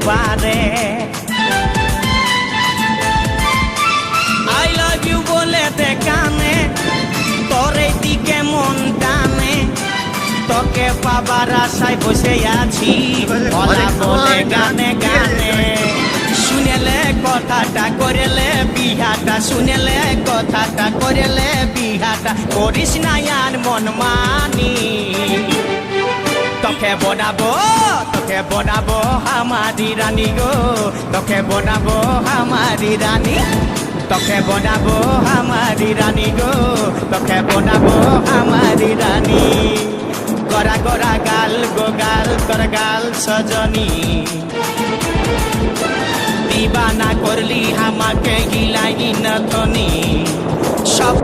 পারে I love you বলে কানে তোর দিকে মন টানে তোকে পাবার আশায় বসে আছি বলা বলে গানে গানে শুনেলে কথাটা করেলে বিহাটা শুনেলে কথাটা করেলে বিহাটা করিস না আর মন মানি তোকে বনাবো আমারি রানী গো তোকে বনাবো আমারি রানী তোকে বনাবো আমারি রানী গো তোকে বনাবো আমারি রানী গড়া গড়া গাল গো গাল তোর গাল সজনী দিবানা করলি আমাকে গিলাই নথনি সব